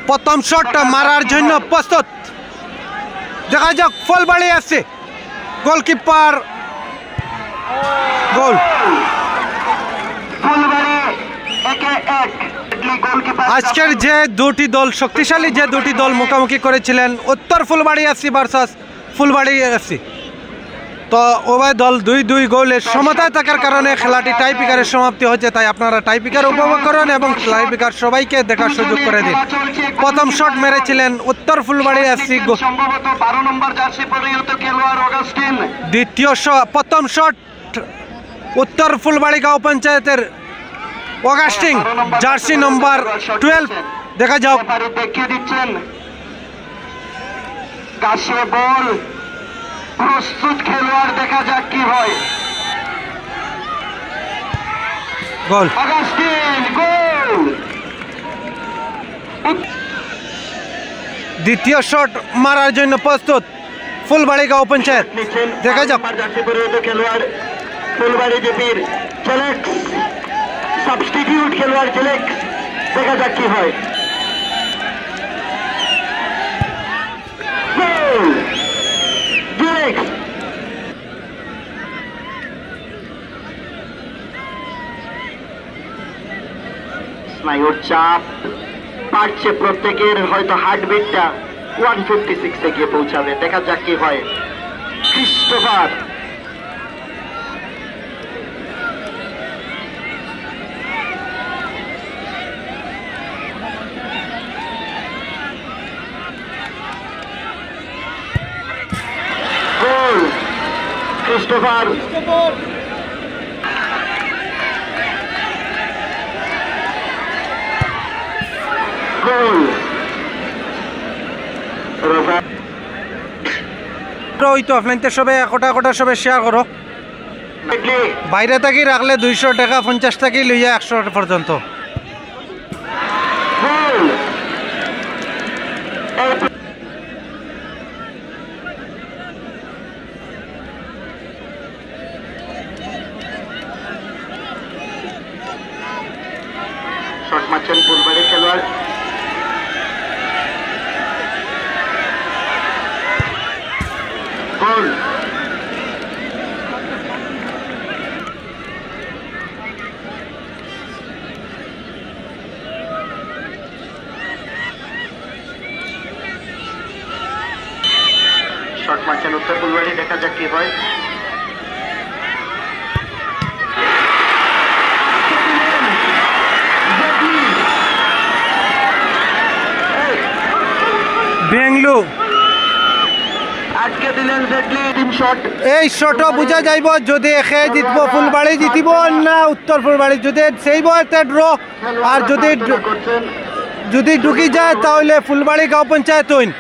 প্রথম শট মারার জন্য প্রস্তুত। দেখা যাক ফুলবাড়ি FC গোলকিপার গোল। আজকের যে দুটি দল শক্তিশালী যে দুটি দল মুখোমুখি করেছিলেন উত্তর Phulbari FC versus Phulbari FC, তো উভয় দল 2-2 গোলের সমতায় থাকার কারণে খেলাটি টাইপিকারের সমাপ্তি হচ্ছে। তাই আপনারা টাইপিকার উপভোগ করুন এবং টাইপিকার সবাইকে দেখার সুযোগ করে দিন। প্রথম শট মেরেছিলেন উত্তর ফুলবাড়ি FC, প্রথম শট উত্তর ফুলবাড়ি গাঁও পঞ্চায়েতের অগাস্টিন জার্সি নম্বর 12। দেখা যাক দেখিয়ে দিচ্ছেন কাছে বল প্রস্তুত খেলোয়াড়, দেখা যাক কি হয়। গোল অগাস্টিন গোল। দ্বিতীয় শট মারার জন্য প্রস্তুত ফুলবাড়ি গাঁও পঞ্চায়েত। দেখা যাক খেলোয়াড় ফুলবাড়ি জেপির জেলেক্স, সাবস্টিটিউট খেলোয়াড় জেলেক্স, দেখা যাক কি হয়। স্নায়ুর চাপ বাড়ছে প্রত্যেকের, হয়তো হার্টবিটটা 156 গিয়ে পৌঁছাবে। দেখা যাক কি হয়। ক্রিস্টোফার গোল, ক্রিস্টোফার গোল। ওই তো অফলাইনতে সবে একটা সবে শেয়ার করো। বাইরে থাকি রাখলে 200 টাকা, 50 টাকা লইয়া 100 পর্যন্ত। শট মারছেন ফুলবাড়ি খেলোয়াড়, গোল। শট মারছেন উত্তর ফুলবাড়ি, দেখা যাক কি হয়। বেঙ্গলু আজকে দিলেন জেটলি টিম শট। এই শটও বুঝা যাইব যদি একে জিতব ফুলবাড়ি জিতিব না উত্তর ফুলবাড়ি, যদি সেই বয়সে ড্র, আর যদি ঢুকি যায় তাহলে ফুলবাড়ি গাঁও পঞ্চায়েত হইন।